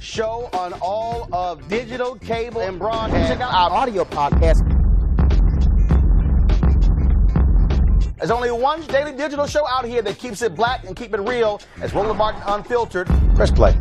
show on all of digital, cable, and broadcast. Check out our audio podcast. There's only one daily digital show out here that keeps it black and keep it real. As Roland Martin Unfiltered. Press play.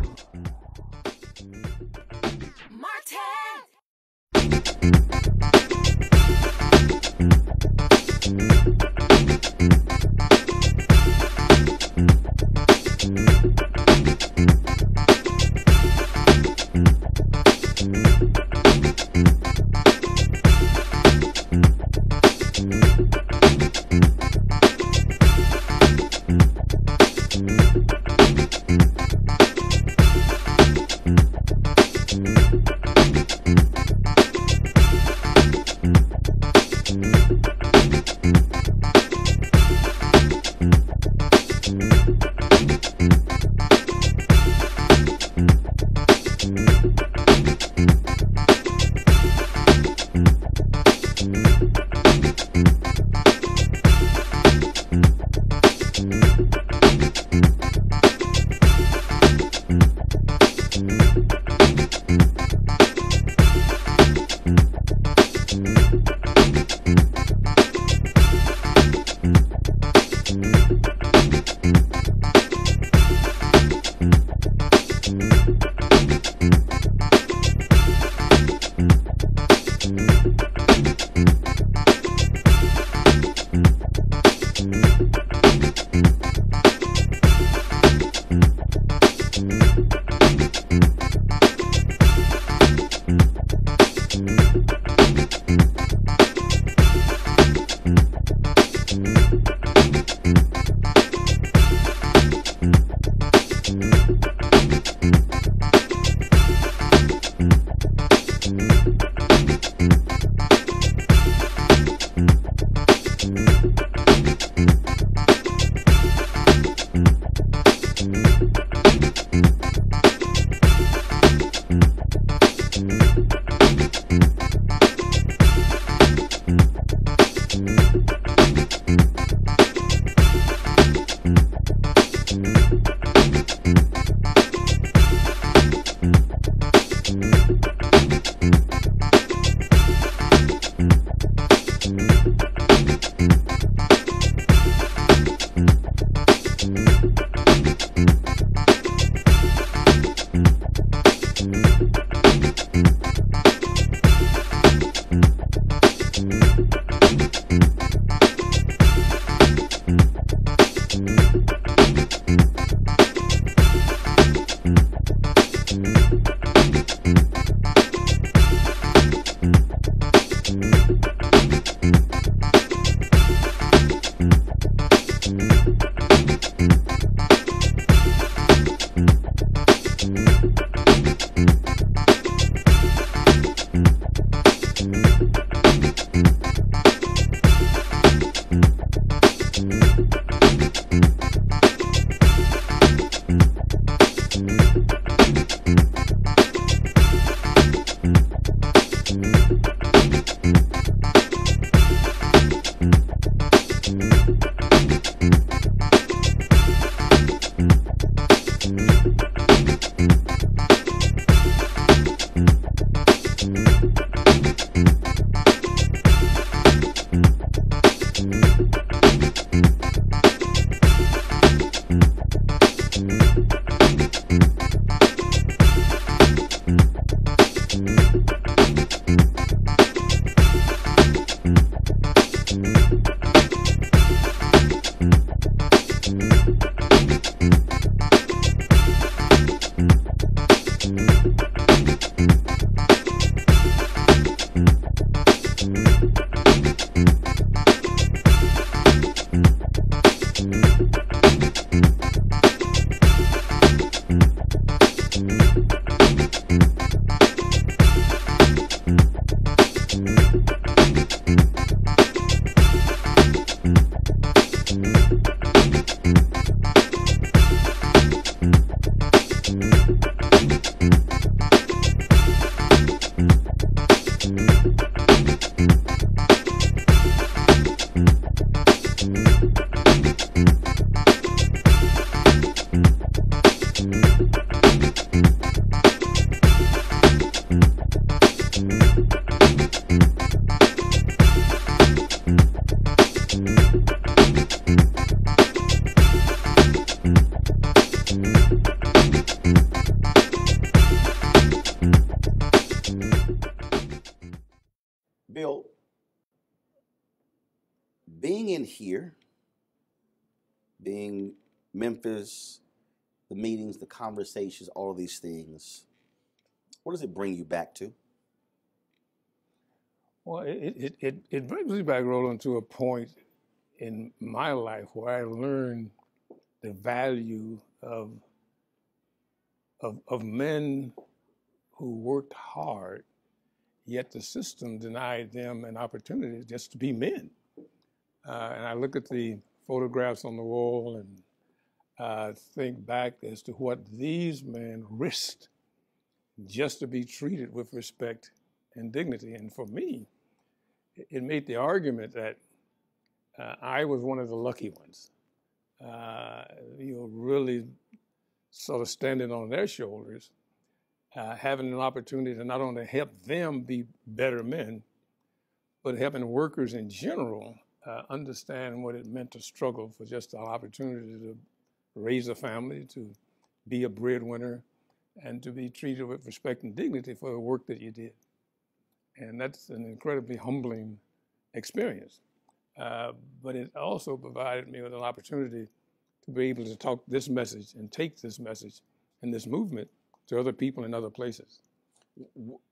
here, being Memphis, the meetings, the conversations, all of these things, what does it bring you back to? Well, it brings me back, Roland, to a point in my life where I learned the value of men who worked hard, yet the system denied them an opportunity just to be men. And I look at the photographs on the wall and think back as to what these men risked just to be treated with respect and dignity. And for me, it made the argument that I was one of the lucky ones. Really sort of standing on their shoulders, having an opportunity to not only help them be better men, but helping workers in general understand what it meant to struggle for just an opportunity to raise a family, to be a breadwinner, and to be treated with respect and dignity for the work that you did. And that's an incredibly humbling experience. But it also provided me with an opportunity to be able to talk this message and take this message and this movement to other people in other places.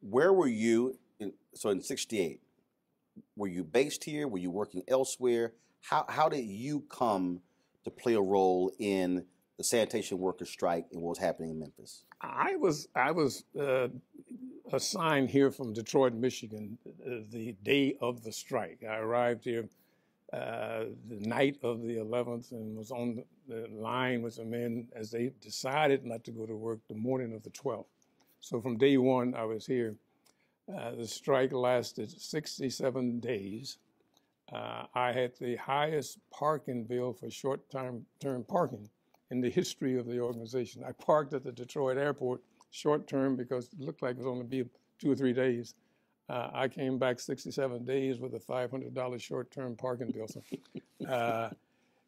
Where were you in '68? Were you based here? Were you working elsewhere? How did you come to play a role in the sanitation workers strike and what was happening in Memphis? I was assigned here from Detroit, Michigan, the day of the strike. I arrived here the night of the 11th and was on the line with the men as they decided not to go to work the morning of the 12th. So from day one, I was here. The strike lasted 67 days. I had the highest parking bill for short-term parking in the history of the organization. I parked at the Detroit airport short-term because it looked like it was only be 2 or 3 days. I came back 67 days with a $500 short-term parking bill. So,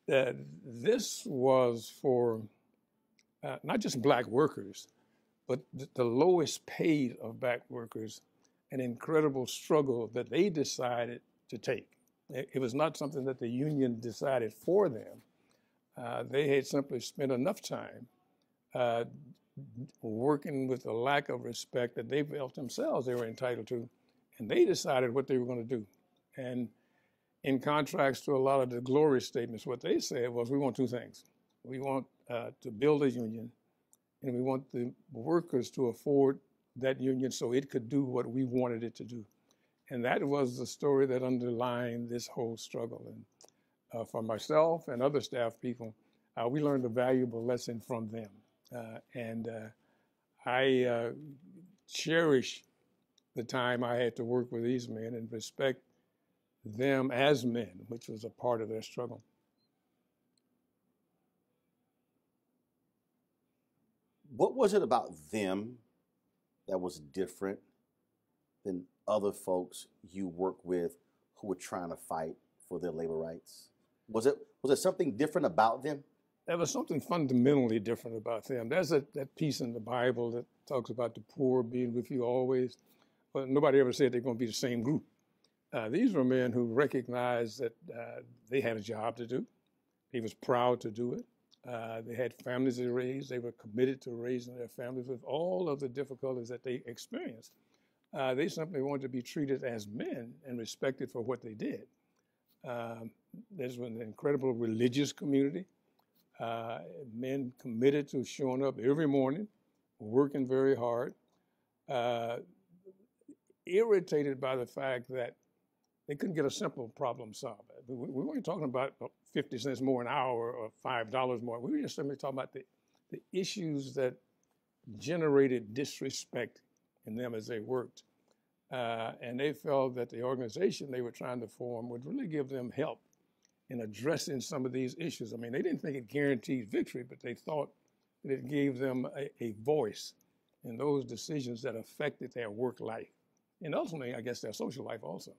this was for not just black workers, but the lowest paid of black workers, an incredible struggle that they decided to take. It was not something that the union decided for them. They had simply spent enough time working with a lack of respect that they felt themselves they were entitled to, and they decided what they were going to do. And in contrast to a lot of the glory statements, what they said was, we want two things. We want to build a union, and we want the workers to afford that union so it could do what we wanted it to do. And that was the story that underlined this whole struggle. And for myself and other staff people, we learned a valuable lesson from them. I cherish the time I had to work with these men and respect them as men, which was a part of their struggle. What was it about them that was different than other folks you work with who were trying to fight for their labor rights? Was it something different about them? There was something fundamentally different about them. There's that piece in the Bible that talks about the poor being with you always. But nobody ever said they're going to be the same group. These were men who recognized that they had a job to do. They was proud to do it. They had families to raise. They were committed to raising their families with all of the difficulties that they experienced. They simply wanted to be treated as men and respected for what they did. There's an incredible religious community. Men committed to showing up every morning, working very hard, irritated by the fact that they couldn't get a simple problem solved. We weren't talking about 50 cents more an hour or $5 more. We were just simply talking about the issues that generated disrespect in them as they worked. And they felt that the organization they were trying to form would really give them help in addressing some of these issues. I mean, they didn't think it guaranteed victory, but they thought that it gave them a voice in those decisions that affected their work life. And ultimately, I guess, their social life also.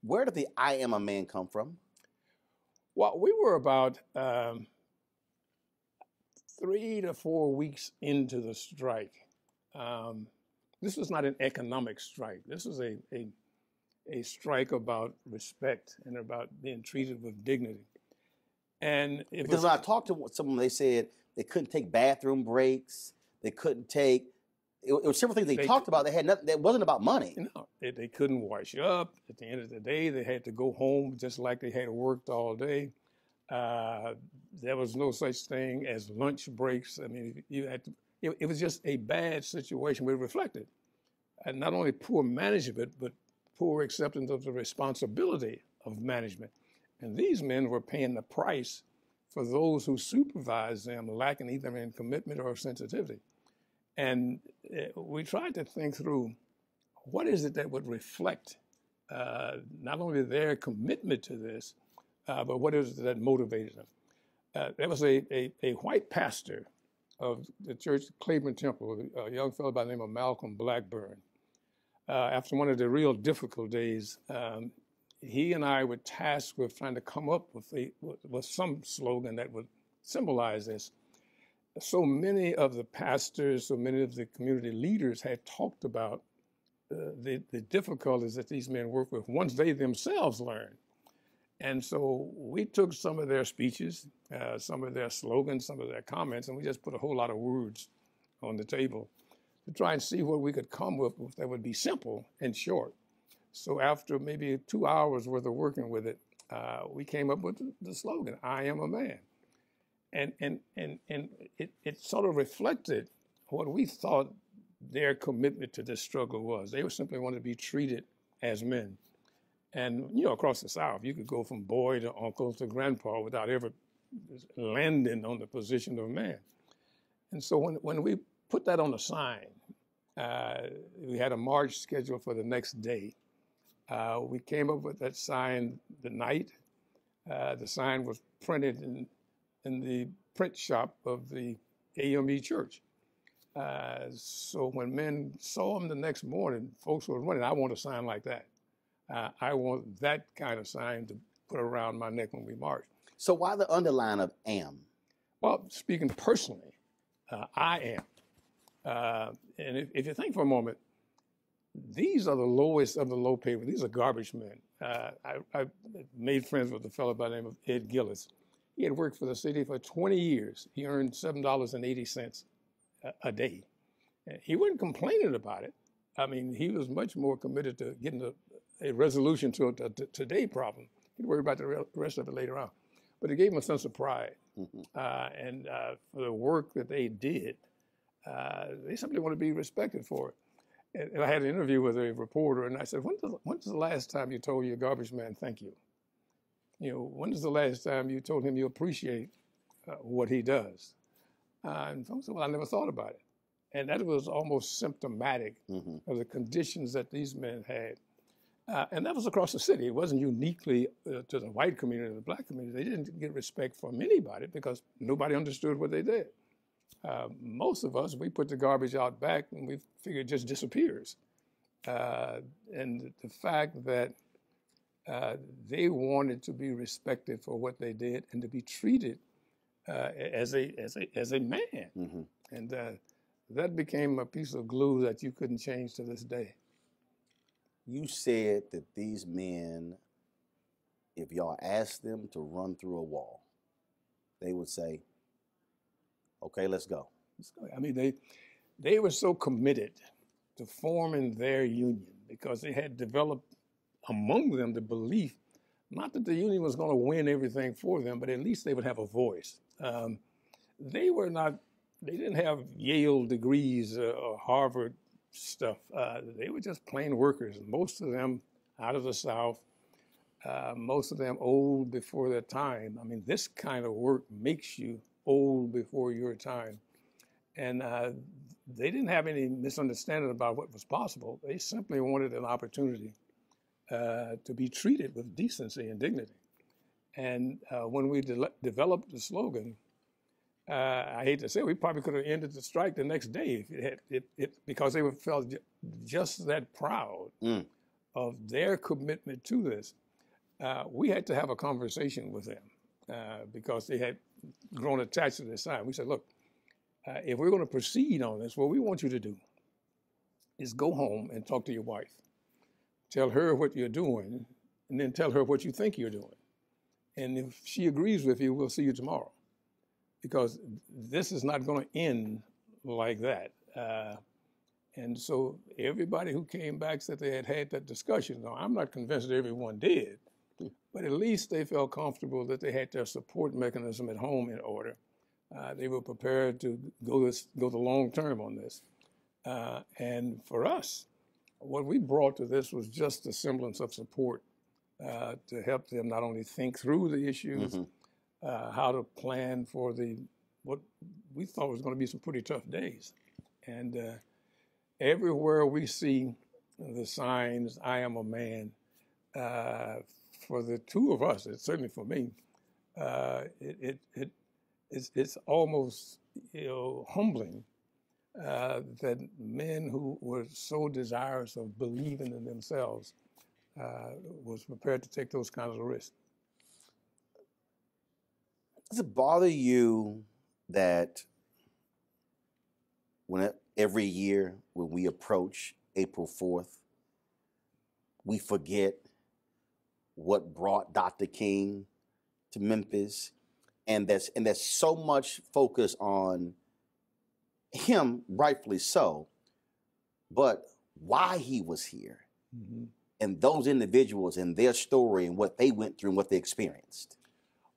Where did the I Am a Man come from? Well, we were about 3 to 4 weeks into the strike. This was not an economic strike. This was a a strike about respect and about being treated with dignity. And it Because was, when I talked to someone, they said they couldn't take bathroom breaks. They couldn't take. It was several things they talked about. They had nothing. That wasn't about money. They couldn't wash up. At the end of the day, they had to go home just like they had worked all day. There was no such thing as lunch breaks. I mean, you had to. It was just a bad situation. We reflected, and not only poor management, but poor acceptance of the responsibility of management. And these men were paying the price for those who supervised them lacking either in commitment or sensitivity. And we tried to think through what is it that would reflect not only their commitment to this, but what is it that motivated them. There was a white pastor of the church, Cleveland Temple, a young fellow by the name of Malcolm Blackburn. After one of the real difficult days, he and I were tasked with trying to come up with some slogan that would symbolize this. So many of the pastors, so many of the community leaders had talked about the difficulties that these men work with once they themselves learn. And so we took some of their speeches, some of their slogans, some of their comments, and we just put a whole lot of words on the table to try and see what we could come up with that would be simple and short. So after maybe 2 hours worth of working with it, we came up with the slogan, "I am a man." And it sort of reflected what we thought their commitment to this struggle was. They simply wanted to be treated as men. And, you know, across the South, you could go from boy to uncle to grandpa without ever landing on the position of man. And so when we put that on a sign, we had a march scheduled for the next day. We came up with that sign the night. The sign was printed in the print shop of the AME church. So when men saw them the next morning, folks were running, "I want a sign like that. I want that kind of sign to put around my neck when we march." So why the underline of "am"? Well, speaking personally, I am. And if you think for a moment, these are the lowest of the low paid. These are garbage men. I made friends with a fellow by the name of Ed Gillis. He had worked for the city for 20 years. He earned $7.80 a day. He wasn't complaining about it. I mean, he was much more committed to getting a resolution to a today problem. He'd worry about the rest of it later on. But it gave him a sense of pride. And for the work that they did, they simply want to be respected for it. And I had an interview with a reporter, and I said, when's the last time you told your garbage man thank you? You know, when's the last time you told him you appreciate what he does? And folks said, well, I never thought about it. And that was almost symptomatic of the conditions that these men had. And that was across the city. It wasn't uniquely to the white community or the black community. They didn't get respect from anybody because nobody understood what they did. Most of us, we put the garbage out back and we figure it just disappears. And the fact that they wanted to be respected for what they did and to be treated as a man. And that became a piece of glue that you couldn't change to this day. You said that these men, if y'all asked them to run through a wall, they would say, "Okay, let's go." I mean, they were so committed to forming their union because they had developed among them the belief, not that the union was going to win everything for them, but at least they would have a voice. They didn't have Yale degrees or Harvard stuff. They were just plain workers. Most of them out of the South, most of them old before their time. I mean, this kind of work makes you old before your time. And they didn't have any misunderstanding about what was possible. They simply wanted an opportunity to be treated with decency and dignity. And when we developed the slogan, I hate to say it, we probably could have ended the strike the next day because they felt just that proud of their commitment to this. We had to have a conversation with them because they had grown attached to this sign. We said, look, if we're going to proceed on this, what we want you to do is go home and talk to your wife. tell her what you're doing, and then tell her what you think you're doing. And if she agrees with you, we'll see you tomorrow. Because this is not going to end like that. And so everybody who came back said they had had that discussion. Now, I'm not convinced that everyone did, but at least they felt comfortable that they had their support mechanism at home in order. They were prepared to go the long term on this. And for us, what we brought to this was just a semblance of support to help them not only think through the issues, how to plan for what we thought was going to be some pretty tough days. And everywhere we see the signs, I am a man, for the two of us, it's certainly for me, it's almost humbling that men who were so desirous of believing in themselves was prepared to take those kinds of risks. Does it bother you that every year when we approach April 4th, we forget what brought Dr. King to Memphis, and there's so much focus on him, rightfully so, but why he was here, and those individuals and their story and what they went through and what they experienced?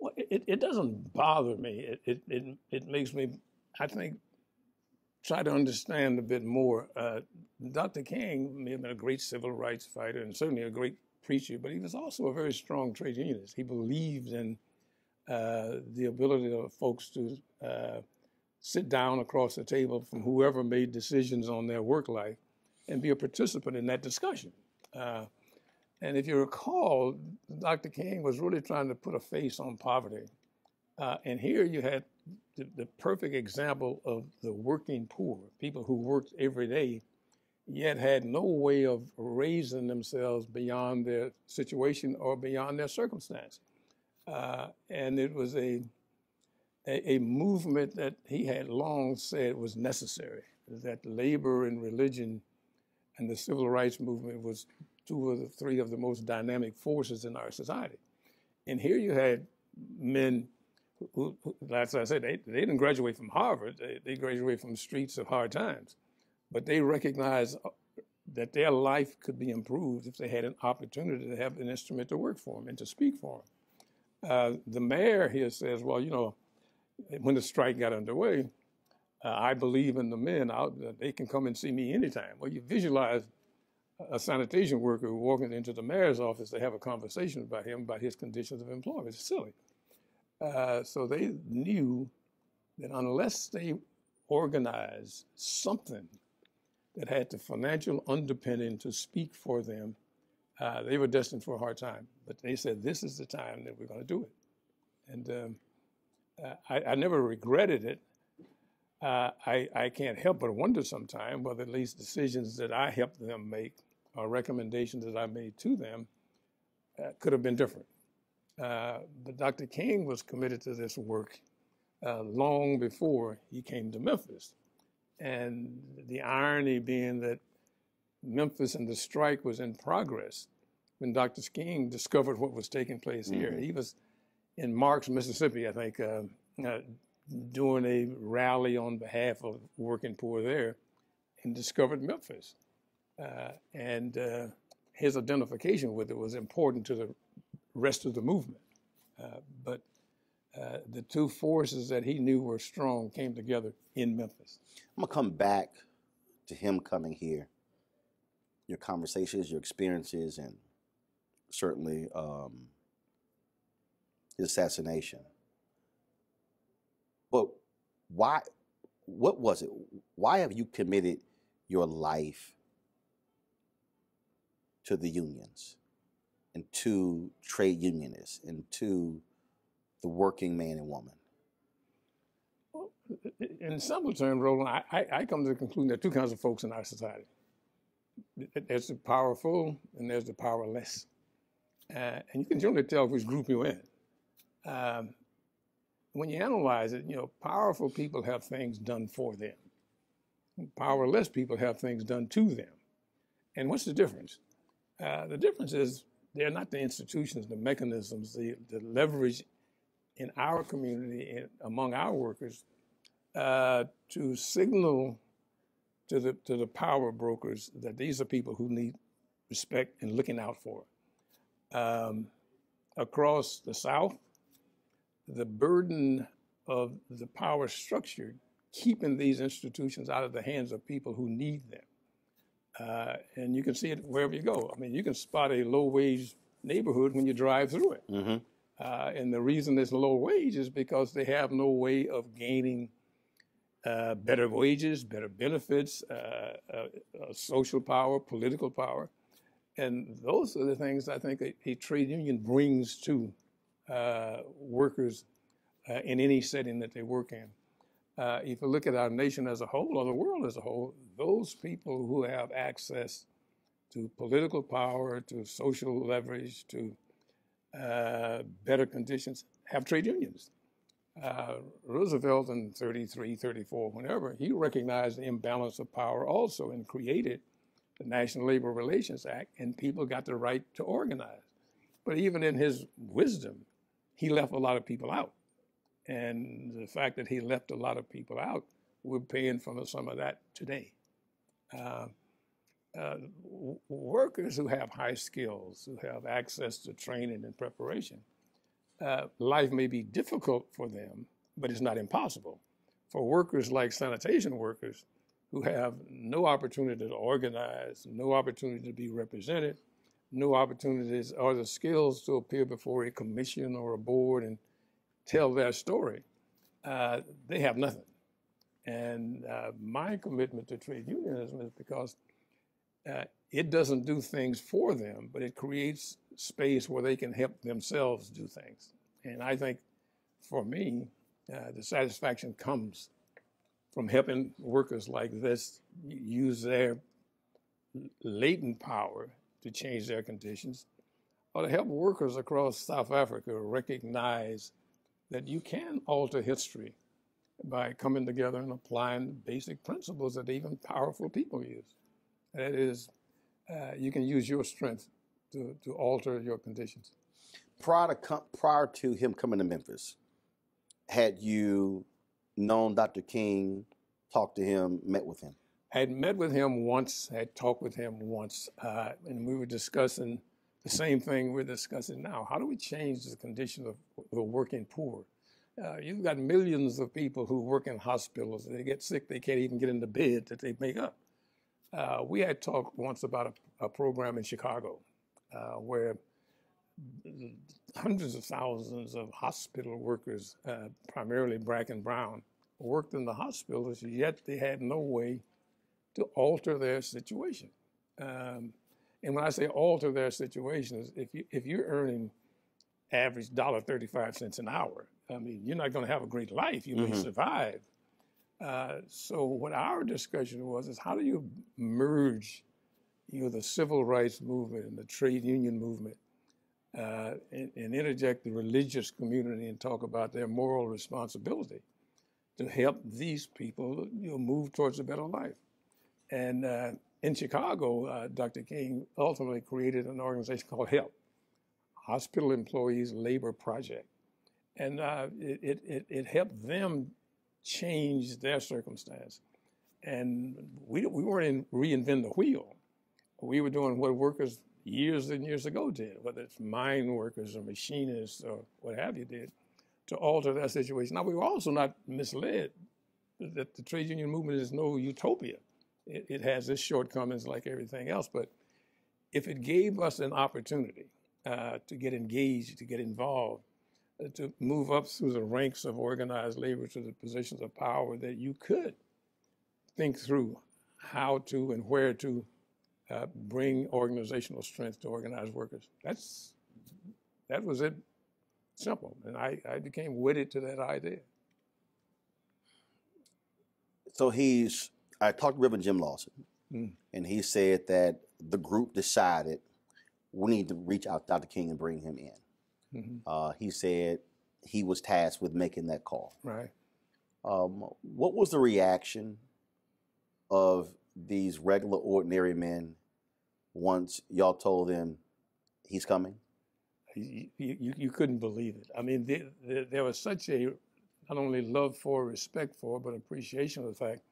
Well, it doesn't bother me. It makes me, I think, try to understand a bit more. Dr. King may have been a great civil rights fighter and certainly a great preacher, but he was also a very strong trade unionist. He believed in the ability of folks to sit down across the table from whoever made decisions on their work life and be a participant in that discussion. And if you recall, Dr. King was really trying to put a face on poverty. And here you had the perfect example of the working poor, people who worked every day, yet had no way of raising themselves beyond their situation or beyond their circumstance. And it was a movement that he had long said was necessary, that labor and religion and the civil rights movement was two of the three of the most dynamic forces in our society. And here you had men who as I said, they didn't graduate from Harvard, they graduated from the streets of hard times, but they recognized that their life could be improved if they had an opportunity to have an instrument to work for them and to speak for them. The mayor here says, well, when the strike got underway, I believe in the men. They can come and see me anytime. Well, you visualize a sanitation worker walking into the mayor's office to have a conversation about him, about his conditions of employment. It's silly. So they knew that unless they organized something that had the financial underpinning to speak for them, they were destined for a hard time. But they said, this is the time that we're going to do it. And I never regretted it. I can't help but wonder sometimes whether at least decisions that I helped them make or recommendations that I made to them could have been different. But Dr. King was committed to this work long before he came to Memphis. And the irony being that Memphis and the strike was in progress when Dr. King discovered what was taking place here. He was in Marks, Mississippi, I think, doing a rally on behalf of working poor there, and discovered Memphis. And his identification with it was important to the rest of the movement. But the two forces that he knew were strong came together in Memphis. I'm going to come back to him coming here, your conversations, your experiences, and certainly his assassination. But what was it? Why have you committed your life to the unions and to trade unionists and to the working man and woman? Well, in simple terms, Roland, I come to the conclusion there are two kinds of folks in our society. There's the powerful and there's the powerless. And you can generally tell which group you're in. When you analyze it, powerful people have things done for them. Powerless people have things done to them. And what's the difference? The difference is they're not the institutions, the mechanisms, the leverage in our community and among our workers to signal to the power brokers that these are people who need respect and looking out for. Across the South, the burden of the power structure keeping these institutions out of the hands of people who need them. And you can see it wherever you go. I mean, you can spot a low-wage neighborhood when you drive through it. Mm-hmm. And the reason it's low wage is because they have no way of gaining better wages, better benefits, social power, political power. And those are the things I think a trade union brings to workers in any setting that they work in. If you look at our nation as a whole, or the world as a whole, those people who have access to political power, to social leverage, to better conditions, have trade unions. Roosevelt in 33, 34, whenever, he recognized the imbalance of power also and created the National Labor Relations Act, and people got the right to organize. But even in his wisdom, he left a lot of people out. And the fact that he left a lot of people out, we're paying for some of that today. Workers who have high skills, who have access to training and preparation, life may be difficult for them, but it's not impossible. For workers like sanitation workers who have no opportunity to organize, no opportunity to be represented, no opportunities or the skills to appear before a commission or a board and tell their story, they have nothing. And my commitment to trade unionism is because it doesn't do things for them, but it creates space where they can help themselves do things. And I think, for me, the satisfaction comes from helping workers like this use their latent power to change their conditions, or to help workers across South Africa recognize that you can alter history by coming together and applying the basic principles that even powerful people use. That is, you can use your strength to alter your conditions. Prior to him coming to Memphis, had you known Dr. King, talked to him, met with him? I had met with him once, had talked with him once, and we were discussing the same thing we're discussing now. How do we change the condition of the working poor? You've got millions of people who work in hospitals. They get sick, they can't even get into bed that they make up. We had talked once about a program in Chicago where hundreds of thousands of hospital workers, primarily black and brown, worked in the hospitals, yet they had no way to alter their situation. And when I say alter their situation, if you're earning average $1.35 an hour, I mean, you're not going to have a great life. You may survive. So what our discussion was is how do you merge, the civil rights movement and the trade union movement, and interject the religious community and talk about their moral responsibility to help these people move towards a better life. And in Chicago, Dr. King ultimately created an organization called HELP, Hospital Employees Labor Project. And it helped them change their circumstance. And we weren't reinventing the wheel. We were doing what workers years and years ago did, whether it's mine workers or machinists or what have you did, to alter that situation. Now, we were also not misled that the trade union movement is no utopia. It has its shortcomings like everything else, but if it gave us an opportunity to get engaged, to get involved, to move up through the ranks of organized labor to the positions of power, that you could think through how to and where to bring organizational strength to organized workers. That was it, simple. And I became wedded to that idea. So I talked to Reverend Jim Lawson, and he said that the group decided we need to reach out to Dr. King and bring him in. He said he was tasked with making that call. Right. What was the reaction of these regular, ordinary men once y'all told them he's coming? You couldn't believe it. I mean, there was such a not only love for, respect for, but appreciation of the fact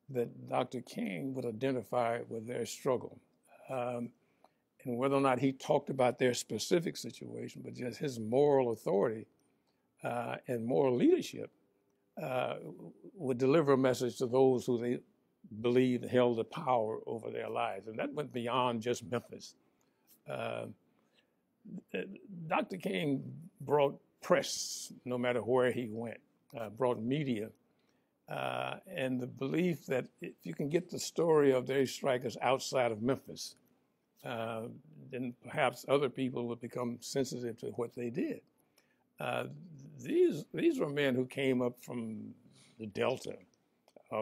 that Dr. King would identify with their struggle. And whether or not he talked about their specific situation, but just his moral authority and moral leadership would deliver a message to those who they believed held the power over their lives. And that went beyond just Memphis. Dr. King brought press no matter where he went, brought media, and the belief that if you can get the story of their strikers outside of Memphis, then perhaps other people would become sensitive to what they did. These were men who came up from the Delta,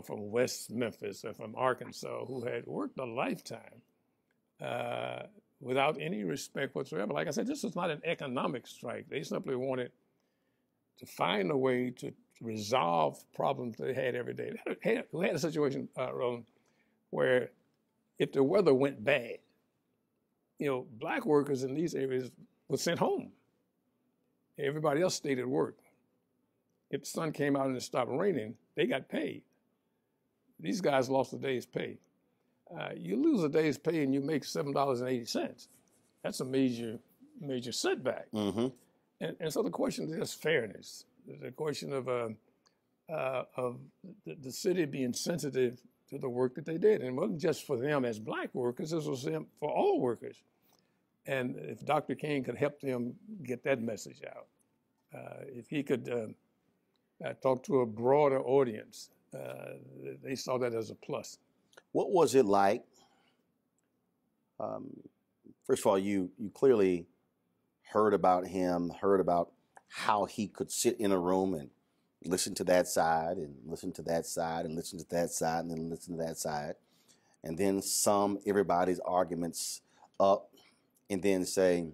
from West Memphis, or from Arkansas, who had worked a lifetime without any respect whatsoever. Like I said, this was not an economic strike. They simply wanted to find a way to resolve problems they had every day. They had a situation, Roland, where if the weather went bad, black workers in these areas were sent home. Everybody else stayed at work. If the sun came out and it stopped raining, they got paid. These guys lost a day's pay. You lose a day's pay and you make $7.80. That's a major setback. Mm-hmm. And so the question is fairness. The question of the city being sensitive to the work that they did. And it wasn't just for them as black workers, this was for all workers. And if Dr. King could help them get that message out, if he could talk to a broader audience, they saw that as a plus. What was it like? First of all, you clearly heard about him, heard about how he could sit in a room and listen to that side and listen to that side and listen to that side and then listen to that side, and then sum everybody's arguments up and then say,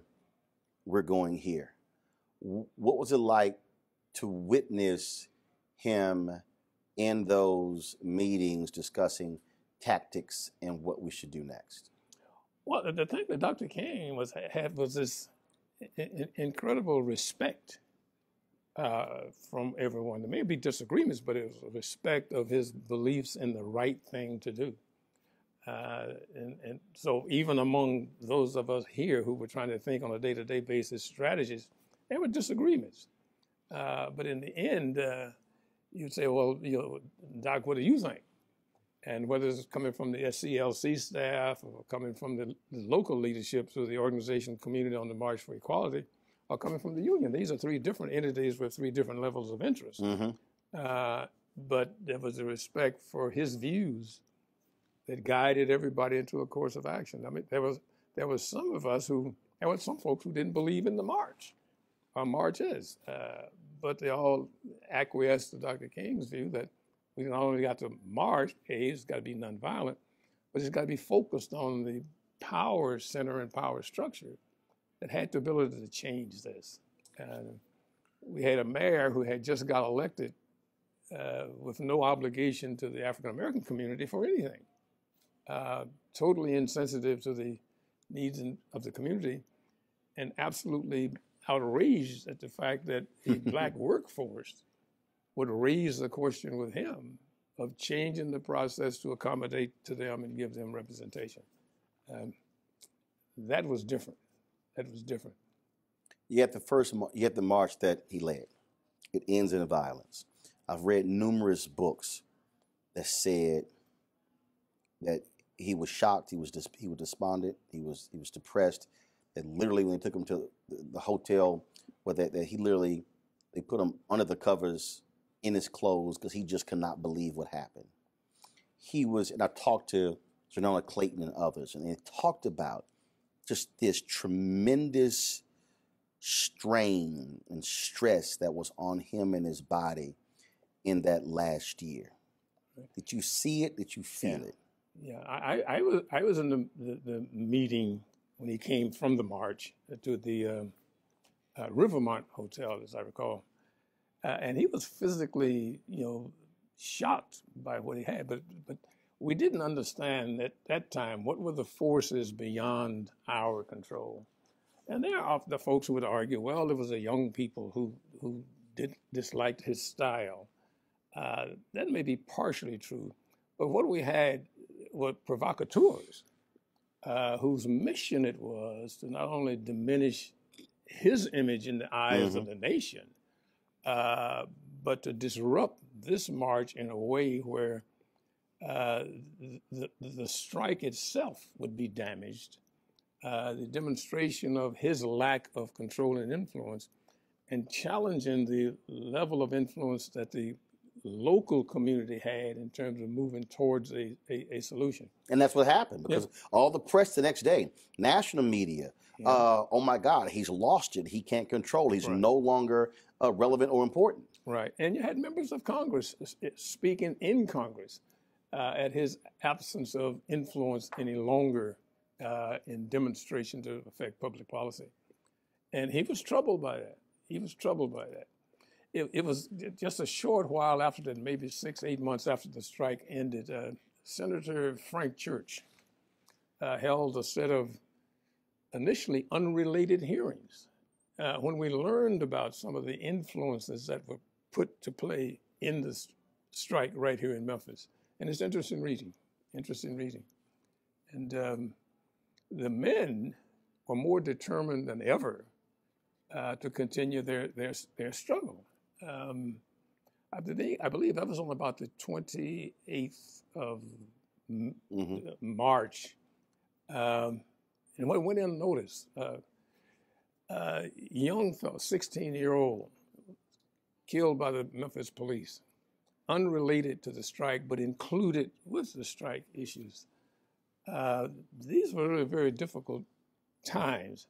we're going here. What was it like to witness him in those meetings discussing tactics and what we should do next? Well, the thing that Dr. King had was this incredible respect from everyone. There may be disagreements, but it was a respect of his beliefs in the right thing to do. And so even among those of us here who were trying to think on a day-to-day basis strategies, there were disagreements. But in the end, you'd say, well, Doc, what do you think? And whether it's coming from the SCLC staff or coming from the local leadership through the organization Community on the March for Equality, or coming from the union. These are three different entities with three different levels of interest. Mm-hmm. But there was a respect for his views that guided everybody into a course of action. I mean, there was some of us there were some folks who didn't believe in the march, or marches, but they all acquiesced to Dr. King's view that we not only got to march, it's got to be nonviolent, but it's got to be focused on the power center and power structure that had the ability to change this. We had a mayor who had just got elected with no obligation to the African-American community for anything, totally insensitive to the needs of the community, and absolutely outraged at the fact that a black workforce would raise the question with him of changing the process to accommodate to them and give them representation. That was different. That was different. You had the march that he led. It ends in violence. I've read numerous books that said that he was shocked, he was despondent, he was depressed. That literally when they took him to the hotel, they put him under the covers in his clothes because he just could not believe what happened. And I talked to Janona Clayton and others, and they talked about just this tremendous strain and stress that was on him and his body in that last year. Did you see it? Did you feel it? Yeah, I was in the meeting when he came from the march to the Rivermont Hotel, as I recall, and he was physically, shocked by what he had. But we didn't understand at that time what were the forces beyond our control. And there are the folks who would argue, well, there was a young people who disliked his style. That may be partially true, but what we had were provocateurs whose mission it was to not only diminish his image in the eyes of the nation, but to disrupt this march in a way where the strike itself would be damaged, the demonstration of his lack of control and influence, and challenging the level of influence that the local community had in terms of moving towards a solution. And that's what happened, because all the press the next day, national media, oh my God, he's lost it. He can't control. He's no longer relevant or important. Right. And you had members of Congress speaking in Congress at his absence of influence any longer in demonstration to affect public policy. And he was troubled by that. He was troubled by that. It was just a short while after that, maybe 6-8 months after the strike ended, Senator Frank Church held a set of initially unrelated hearings. When we learned about some of the influences that were put to play in the strike right here in Memphis. And it's interesting reading. And the men were more determined than ever to continue their struggle. I believe that was on about the 28th of March. And what went unnoticed, young fellow, 16-year-old, killed by the Memphis police, unrelated to the strike, but included with the strike issues. These were really very difficult times.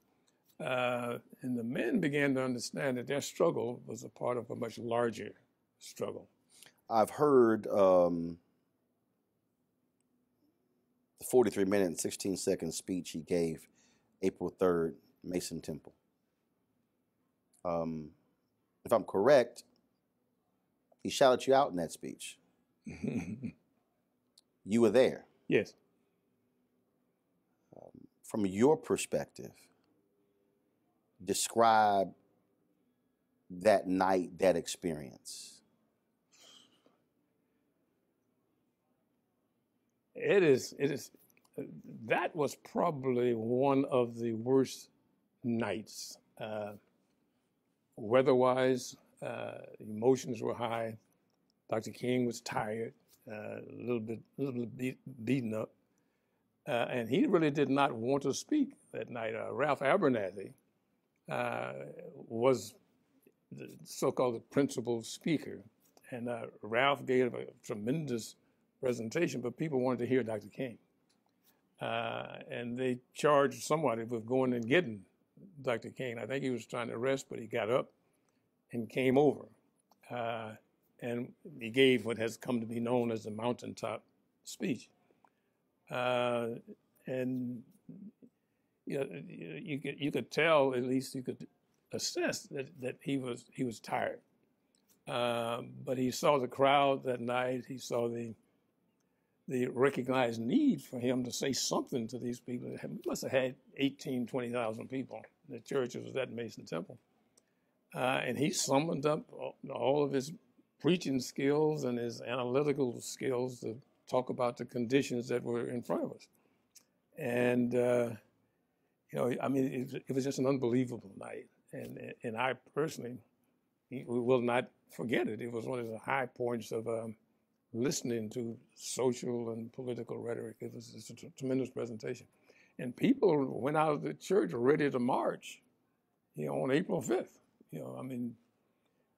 And the men began to understand that their struggle was a part of a much larger struggle. I've heard the 43-minute and 16-second speech he gave April 3rd, Mason Temple. If I'm correct, he shouted you out in that speech. You were there. Yes. From your perspective, describe that night, that experience. It is, that was probably one of the worst nights. Weather-wise, emotions were high. Dr. King was tired, a little bit beaten up. And he really did not want to speak that night. Ralph Abernathy was the so-called principal speaker. And Ralph gave a tremendous presentation, but people wanted to hear Dr. King. And they charged somebody with going and getting Dr. King. I think he was trying to rest, but he got up and came over. And he gave what has come to be known as the mountaintop speech. And you could tell, at least you could assess that he was tired. But he saw the crowd that night. He saw the recognized need for him to say something to these people. He must have had 18,000, 20,000 people. The church was at Mason Temple. And he summoned up all of his preaching skills and his analytical skills to talk about the conditions that were in front of us. And, I mean, it was just an unbelievable night. And I personally, we will not forget it. It was one of the high points of listening to social and political rhetoric. It was just a tremendous presentation. And people went out of the church ready to march, on April 5th.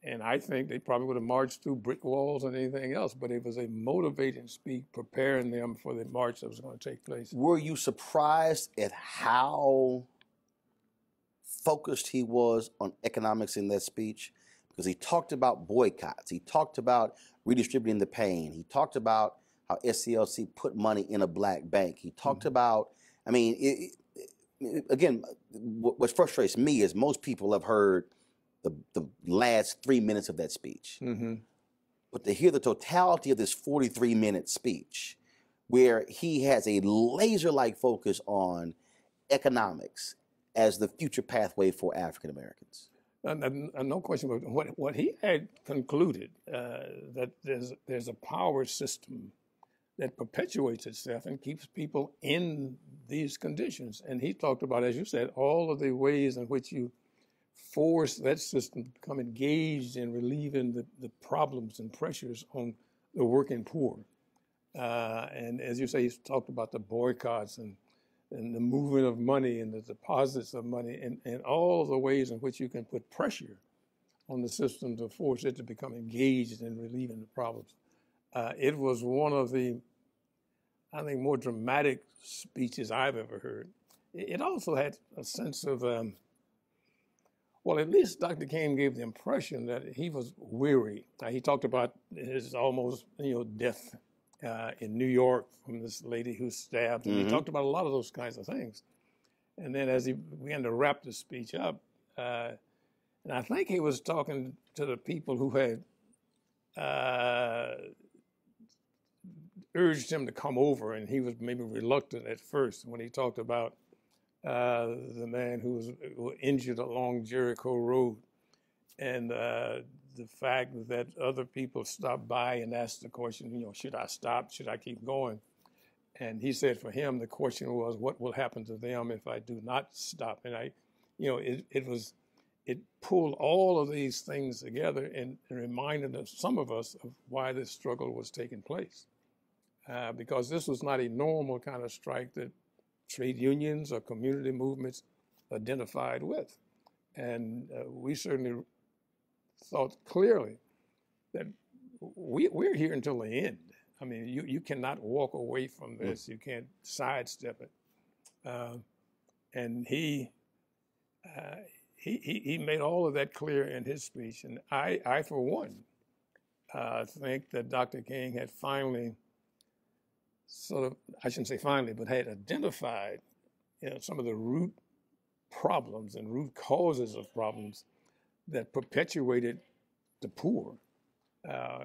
And I think they probably would have marched through brick walls and anything else, but it was a motivating speech, preparing them for the march that was going to take place. Were you surprised at how focused he was on economics in that speech? Because he talked about boycotts. He talked about redistributing the pain. He talked about how SCLC put money in a black bank. He talked about, again, what frustrates me is most people have heard the last 3 minutes of that speech. But to hear the totality of this 43-minute speech, where he has a laser-like focus on economics as the future pathway for African Americans. No question. But what he had concluded that there's a power system that perpetuates itself and keeps people in these conditions. And he talked about, as you said, all of the ways in which you force that system to become engaged in relieving the problems and pressures on the working poor. And as you say, he's talked about the boycotts and the movement of money and the deposits of money and all of the ways in which you can put pressure on the system to force it to become engaged in relieving the problems. It was one of the, I think, more dramatic speeches I've ever heard. It also had a sense of, well, at least Dr. King gave the impression that he was weary. He talked about his almost, death in New York from this lady who stabbed him. He talked about a lot of those kinds of things. And then as he began to wrap the speech up, and I think he was talking to the people who had urged him to come over, and he was maybe reluctant at first when he talked about the man who was injured along Jericho Road, and the fact that other people stopped by and asked the question, should I stop? Should I keep going? And he said for him, the question was, what will happen to them if I do not stop? And it pulled all of these things together and reminded some of us of why this struggle was taking place. Because this was not a normal kind of strike that trade unions or community movements identified with. And we certainly thought clearly that we're here until the end. I mean, you cannot walk away from this. You can't sidestep it. And he made all of that clear in his speech. And I for one, think that Dr. King had finally I shouldn't say finally, but had identified some of the root problems and root causes of problems that perpetuated the poor,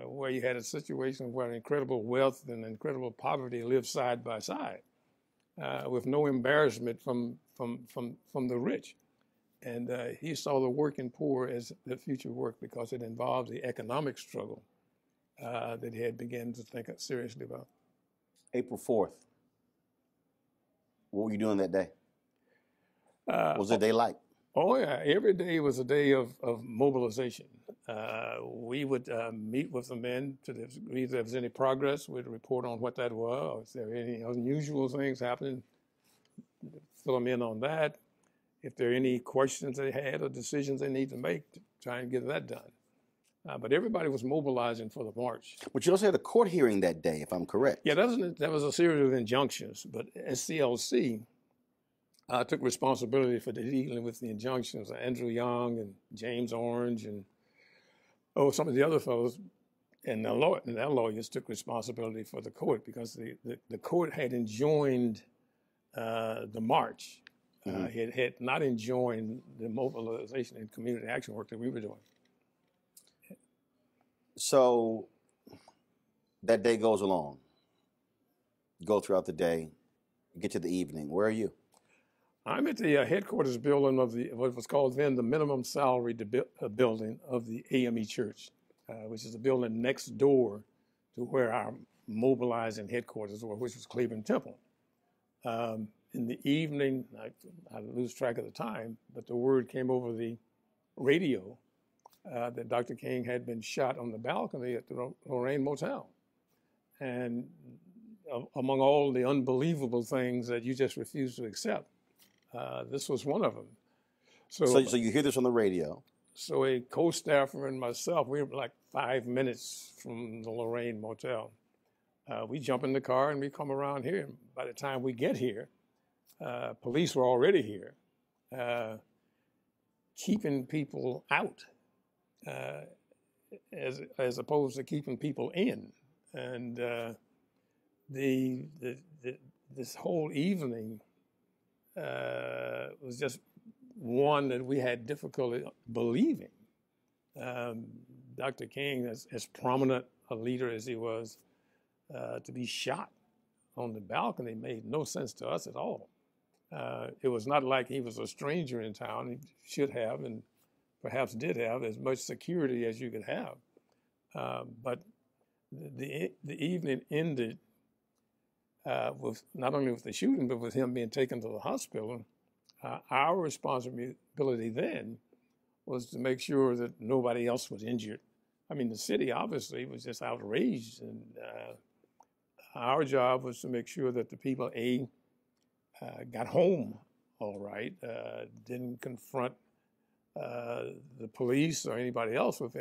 where you had a situation where incredible wealth and incredible poverty lived side by side, with no embarrassment from the rich. And he saw the working poor as the future work because it involved the economic struggle that he had begun to think seriously about. April 4th. What were you doing that day? What was the day like? Oh, yeah. Every day was a day of mobilization. We would meet with the men to see if there was any progress. We'd report on what that was. Or if there were any unusual things happening, fill them in on that. If there are any questions they had or decisions they need to make, to try and get that done. But everybody was mobilizing for the march. But you also had a court hearing that day, if I'm correct. Yeah, that was a series of injunctions. But SCLC took responsibility for dealing with the injunctions. Andrew Young and James Orange and some of the other fellows and their lawyers took responsibility for the court because the court had enjoined the march. It had not enjoined the mobilization and community action work that we were doing. So that day goes along. You go throughout the day, you get to the evening. Where are you? I'm at the headquarters building of what was called then the minimum salary building of the AME Church, which is a building next door to where our mobilizing headquarters were, which was Cleveland Temple. In the evening, I lose track of the time, but the word came over the radio that Dr. King had been shot on the balcony at the Lorraine Motel. And among all the unbelievable things that you just refuse to accept, this was one of them. So you hear this on the radio. So a co-staffer and myself, we were like 5 minutes from the Lorraine Motel. We jump in the car and we come around here. By the time we get here, police were already here, keeping people out. As opposed to keeping people in, and this whole evening was just one that we had difficulty believing. Dr. King, as prominent a leader as he was, to be shot on the balcony made no sense to us at all. It was not like he was a stranger in town. He should have and perhaps did have as much security as you could have. But the evening ended with not only with the shooting, but with him being taken to the hospital. Our responsibility then was to make sure that nobody else was injured. I mean, the city obviously was just outraged, and our job was to make sure that the people, got home all right, didn't confront the police or anybody else with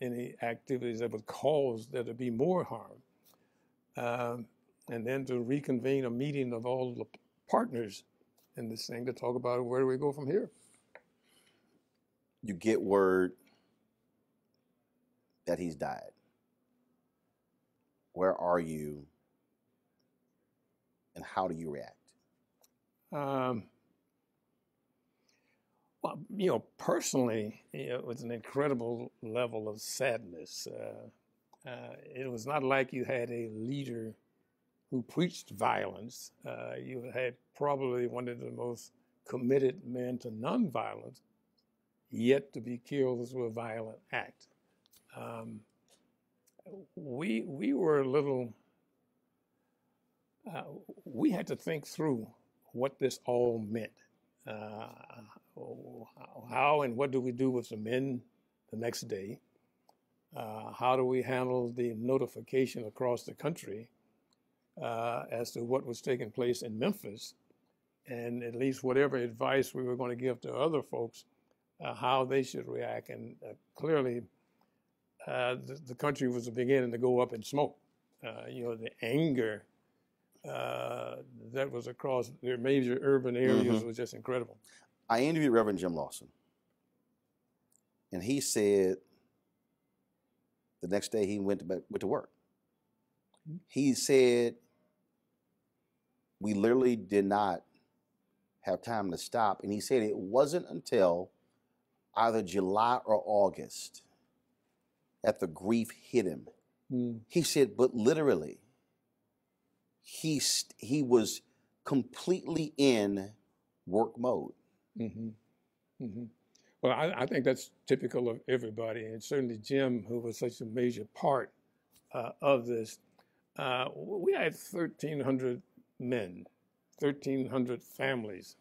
any activities that would cause there to be more harm. And then to reconvene a meeting of all the partners in this thing to talk about where do we go from here. You get word that he's died. Where are you, and how do you react? Well, personally, it was an incredible level of sadness. It was not like you had a leader who preached violence. You had probably one of the most committed men to nonviolence, yet to be killed through a violent act. We were a little, we had to think through what this all meant. How and what do we do with the men the next day? How do we handle the notification across the country as to what was taking place in Memphis, and at least whatever advice we were going to give to other folks, how they should react. And clearly, the country was beginning to go up in smoke. The anger that was across their major urban areas was just incredible. I interviewed Reverend Jim Lawson, and he said the next day he went to work. He said, we literally did not have time to stop. And he said it wasn't until either July or August that the grief hit him. He said, but literally, he was completely in work mode. Well, I think that's typical of everybody, and certainly Jim, who was such a major part of this. We had 1,300 men, 1,300 families.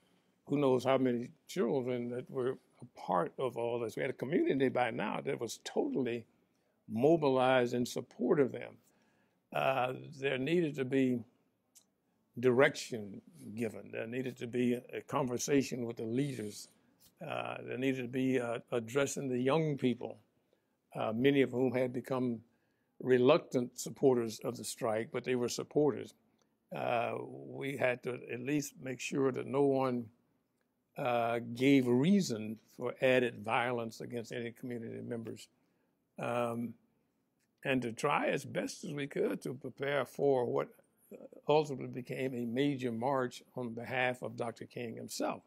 Who knows how many children that were a part of all this. We had a community by now that was totally mobilized in support of them. There needed to be direction given. There needed to be a conversation with the leaders. There needed to be addressing the young people, many of whom had become reluctant supporters of the strike, but they were supporters. We had to at least make sure that no one gave reason for added violence against any community members. And to try as best as we could to prepare for what ultimately became a major march on behalf of Dr. King himself.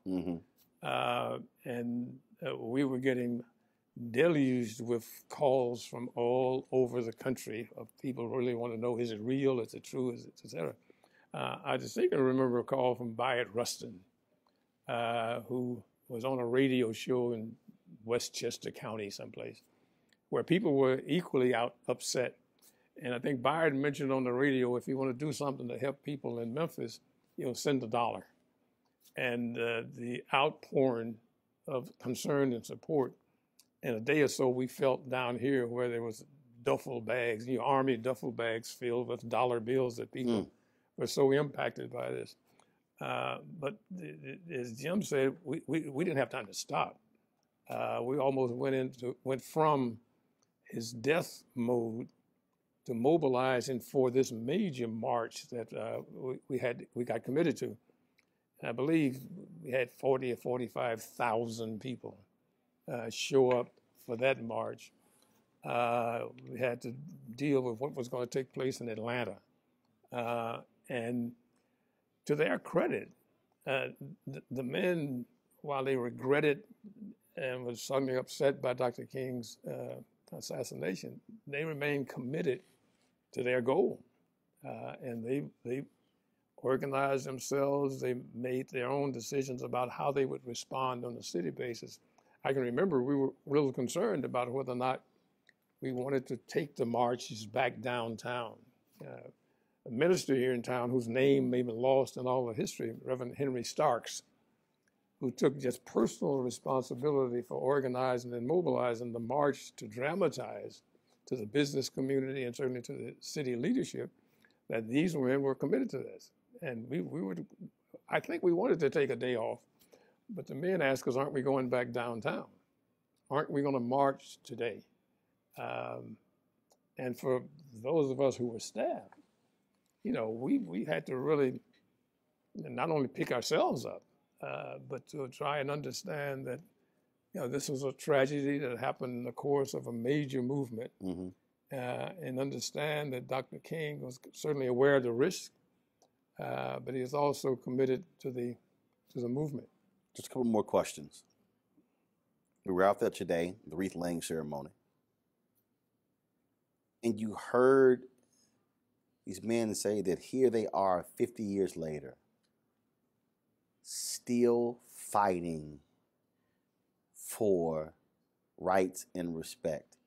And we were getting deluged with calls from all over the country of people who really want to know, is it real, is it true, is it, et cetera. I distinctly remember a call from Bayard Rustin, who was on a radio show in Westchester County someplace, where people were equally upset. And I think Bayard mentioned on the radio, if you want to do something to help people in Memphis, send $1. And the outpouring of concern and support, in a day or so, we felt down here where there was duffel bags, army duffel bags filled with dollar bills that people were so impacted by this. But as Jim said, we didn't have time to stop. We almost went from his death mode to mobilizing for this major march that we got committed to. And I believe we had 40 or 45,000 people show up for that march. We had to deal with what was going to take place in Atlanta. And to their credit, the men, while they regretted and was suddenly upset by Dr. King's assassination, they remained committed to their goal. And they organized themselves. They made their own decisions about how they would respond on a city basis. I can remember we were real concerned about whether or not we wanted to take the marches back downtown. A minister here in town whose name may be lost in all the history, Reverend Henry Starks, who took just personal responsibility for organizing and mobilizing the march to dramatize to the business community and certainly to the city leadership that these men were committed to this. And I think we wanted to take a day off, but the men asked us, aren't we going back downtown? Aren't we going to march today? And for those of us who were staff, we had to really not only pick ourselves up, but to try and understand that, this was a tragedy that happened in the course of a major movement, and understand that Dr. King was certainly aware of the risk, but he is also committed to the movement. Just a couple more questions. We were out there today, the wreath laying ceremony, and you heard these men say that here they are 50 years later, still fighting for rights and respect.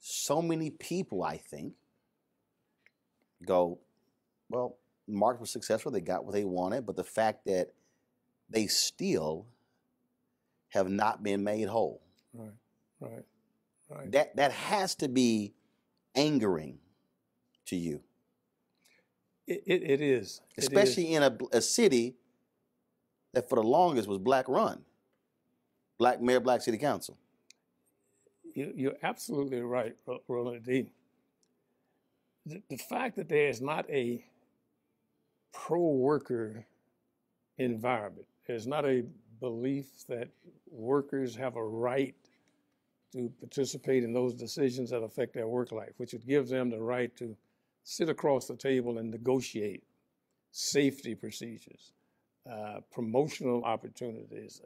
So many people, I think, go, well, Marx was successful, they got what they wanted, but the fact that they still have not been made whole. Right. That has to be angering to you. It is. Especially in a city that for the longest was black run. Black mayor, black city council. You're absolutely right, Roland. The fact that there is not a pro-worker environment, there's not a belief that workers have a right to participate in those decisions that affect their work life, which would give them the right to sit across the table and negotiate safety procedures, promotional opportunities,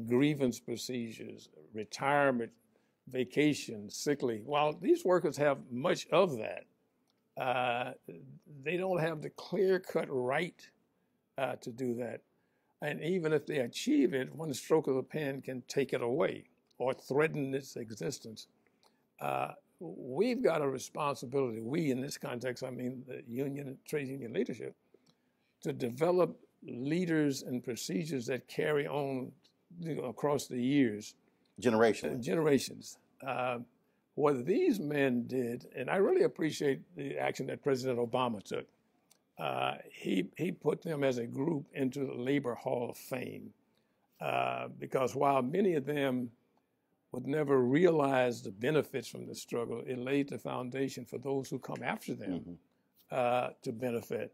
grievance procedures, retirement, vacation, sick leave. While these workers have much of that, they don't have the clear-cut right to do that. And even if they achieve it, one stroke of the pen can take it away or threaten its existence. We've got a responsibility, we in this context, I mean the union, trade union leadership, to develop leaders and procedures that carry on across the years. Generations. What these men did, and I really appreciate the action that President Obama took. He put them as a group into the Labor Hall of Fame because while many of them would never realize the benefits from the struggle, it laid the foundation for those who come after them to benefit.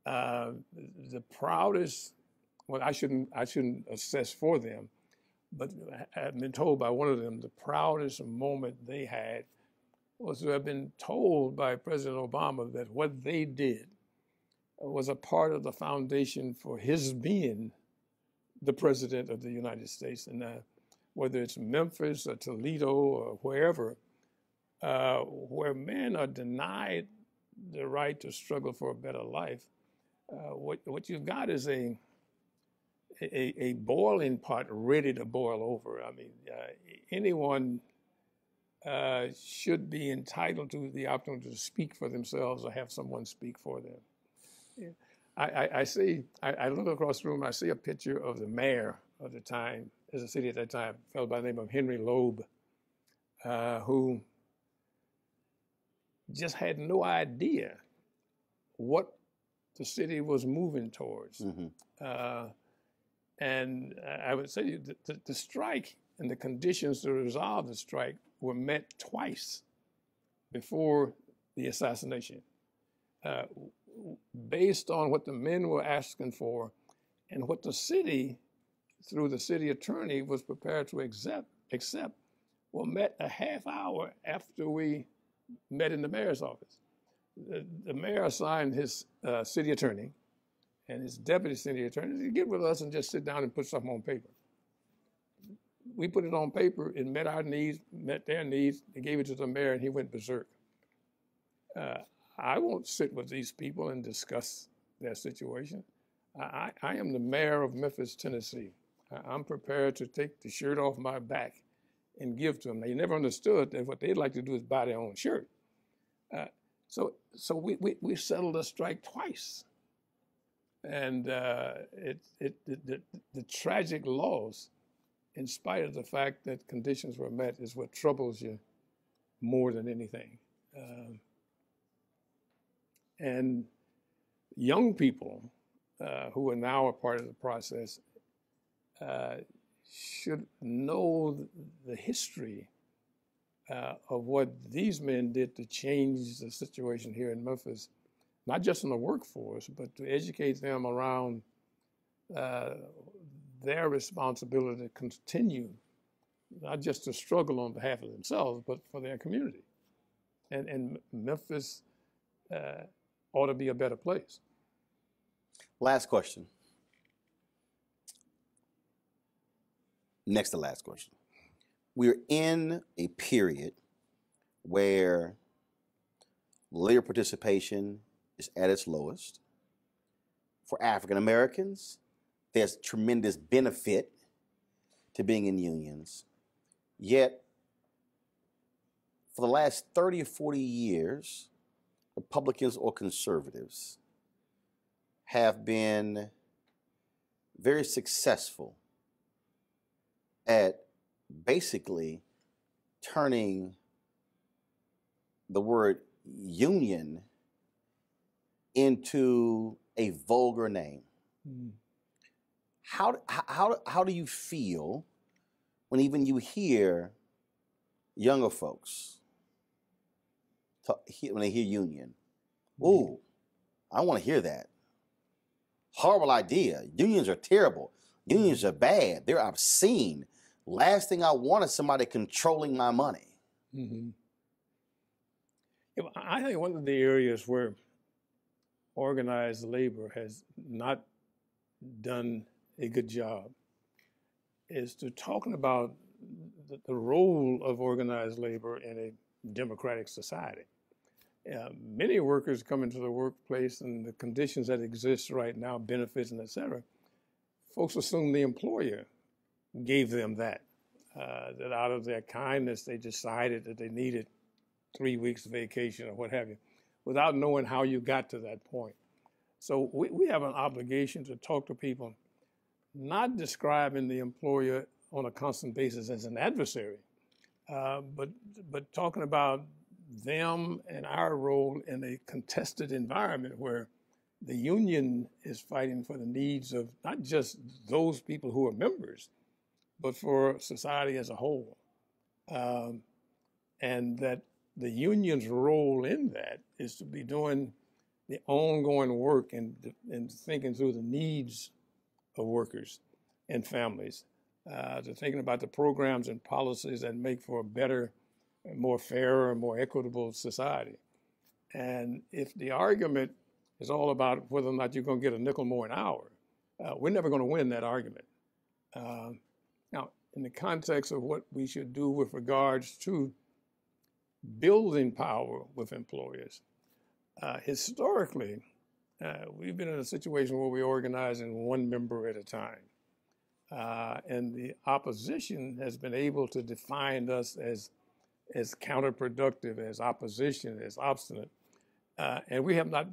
The proudest, well, I shouldn't assess for them, but I've been told by one of them the proudest moment they had was to have been told by President Obama that what they did was a part of the foundation for his being the President of the United States. And whether it's Memphis or Toledo or wherever, where men are denied the right to struggle for a better life, what you've got is a boiling pot ready to boil over. I mean, anyone should be entitled to the opportunity to speak for themselves or have someone speak for them. Yeah. I look across the room, I see a picture of the mayor of the time, as a city at that time, a fellow by the name of Henry Loeb, who just had no idea what the city was moving towards. And I would say the strike and the conditions to resolve the strike were met twice before the assassination, based on what the men were asking for and what the city, through the city attorney, was prepared to accept were met a half hour after we met in the mayor's office. The mayor assigned his city attorney and his deputy city attorney to get with us and just sit down and put something on paper. We put it on paper, it met our needs, met their needs, they gave it to the mayor and he went berserk. I won't sit with these people and discuss their situation. I am the mayor of Memphis, Tennessee. I'm prepared to take the shirt off my back and give to them. They never understood that what they'd like to do is buy their own shirt. So we settled a strike twice. And the tragic loss, in spite of the fact that conditions were met, is what troubles you more than anything. And young people who are now a part of the process should know the history of what these men did to change the situation here in Memphis, not just in the workforce, but to educate them around their responsibility to continue, not just to struggle on behalf of themselves, but for their community. And Memphis ought to be a better place. Last question. Next to last question. We're in a period where labor participation is at its lowest. For African Americans, there's tremendous benefit to being in unions. Yet, for the last 30 or 40 years, Republicans or conservatives have been very successful at basically turning the word union into a vulgar name. Mm. How do you feel when even you hear younger folks when they hear union? Ooh, I don't want to hear that. Horrible idea. Unions are terrible. Unions are bad. They're obscene. Last thing I want is somebody controlling my money. Mm-hmm. I think one of the areas where organized labor has not done a good job is to talking about the role of organized labor in a democratic society. Many workers come into the workplace and the conditions that exist right now, benefits and et cetera, folks assume the employer gave them that out of their kindness they decided that they needed 3 weeks vacation or what have you, without knowing how you got to that point. So we have an obligation to talk to people, not describing the employer on a constant basis as an adversary, but talking about them and our role in a contested environment where the union is fighting for the needs of not just those people who are members, but for society as a whole. And that the union's role in that is to be doing the ongoing work and thinking through the needs of workers and families, to thinking about the programs and policies that make for a better, more fair, and more equitable society. And if the argument is all about whether or not you're going to get a nickel more an hour, we're never going to win that argument. Now, in the context of what we should do with regards to building power with employers, historically, we've been in a situation where we organize in one member at a time. And the opposition has been able to define us as counterproductive, as opposition, as obstinate. And we have not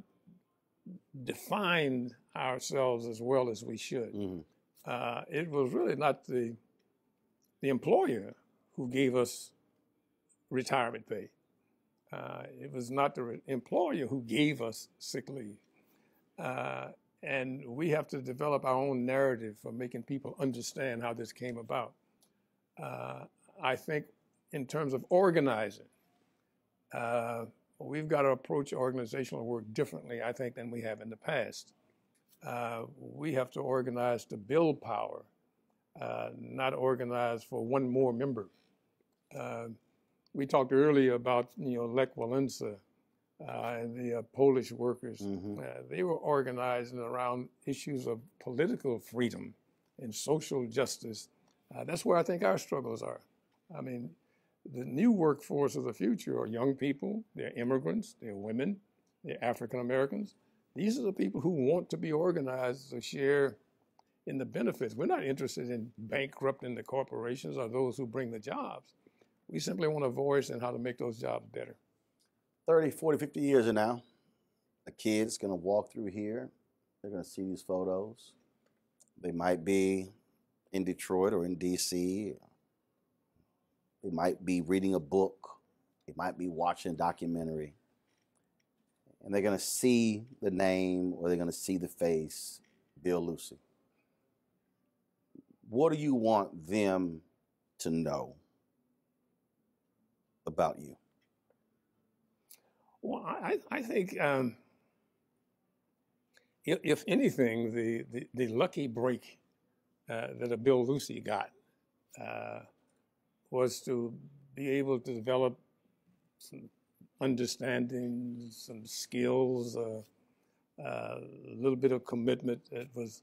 defined ourselves as well as we should. Mm-hmm. It was really not the employer who gave us retirement pay. It was not the employer who gave us sick leave. And we have to develop our own narrative for making people understand how this came about. I think in terms of organizing, we've got to approach organizational work differently, I think, than we have in the past. We have to organize to build power, not organize for one more member. We talked earlier about, Lech Walesa and the Polish workers. Mm-hmm. They were organizing around issues of political freedom and social justice. That's where I think our struggles are. I mean, the new workforce of the future are young people, they're immigrants, they're women, the African Americans. These are the people who want to be organized to share in the benefits. We're not interested in bankrupting the corporations or those who bring the jobs. We simply want a voice in how to make those jobs better. 30, 40, 50 years from now, a kid's going to walk through here. They're going to see these photos. They might be in Detroit or in D.C. They might be reading a book. They might be watching a documentary. And they're going to see the name or they're going to see the face, Bill Lucey. What do you want them to know about you? Well, I think if anything, the lucky break that a Bill Lucey got was to be able to develop some understanding, some skills, a little bit of commitment that was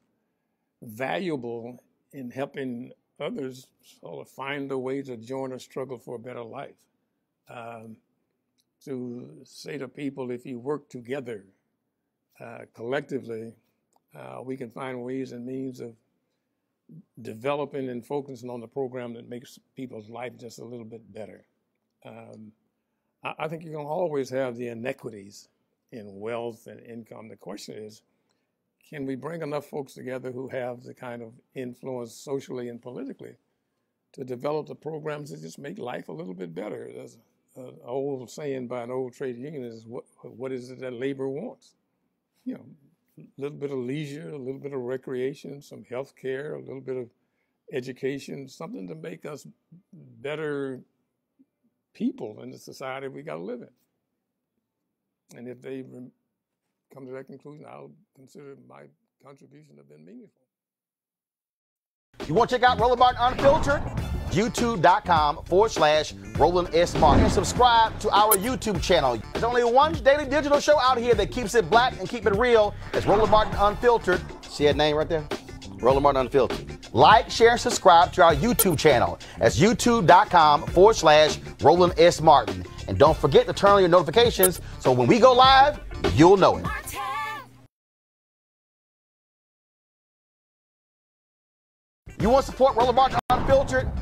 valuable in helping others sort of find a way to join a struggle for a better life. To say to people, if you work together collectively, we can find ways and means of developing and focusing on the program that makes people's life just a little bit better. I think you're going to always have the inequities in wealth and income. The question is, can we bring enough folks together who have the kind of influence socially and politically to develop the programs that just make life a little bit better? There's an old saying by an old trade union is, what is it that labor wants? You know, a little bit of leisure, a little bit of recreation, some health care, a little bit of education, something to make us better people in the society we got to live in. And if they come to that conclusion, I'll consider my contribution to have been meaningful. You want to check out Roland Martin Unfiltered? YouTube.com/Roland S. Martin. And subscribe to our YouTube channel. There's only one daily digital show out here that keeps it black and keep it real. It's Roland Martin Unfiltered. See that name right there? Roland Martin Unfiltered. Like, share, and subscribe to our YouTube channel. That's YouTube.com/Roland S. Martin. And don't forget to turn on your notifications so when we go live, you'll know it. You want to support Roland Martin Unfiltered?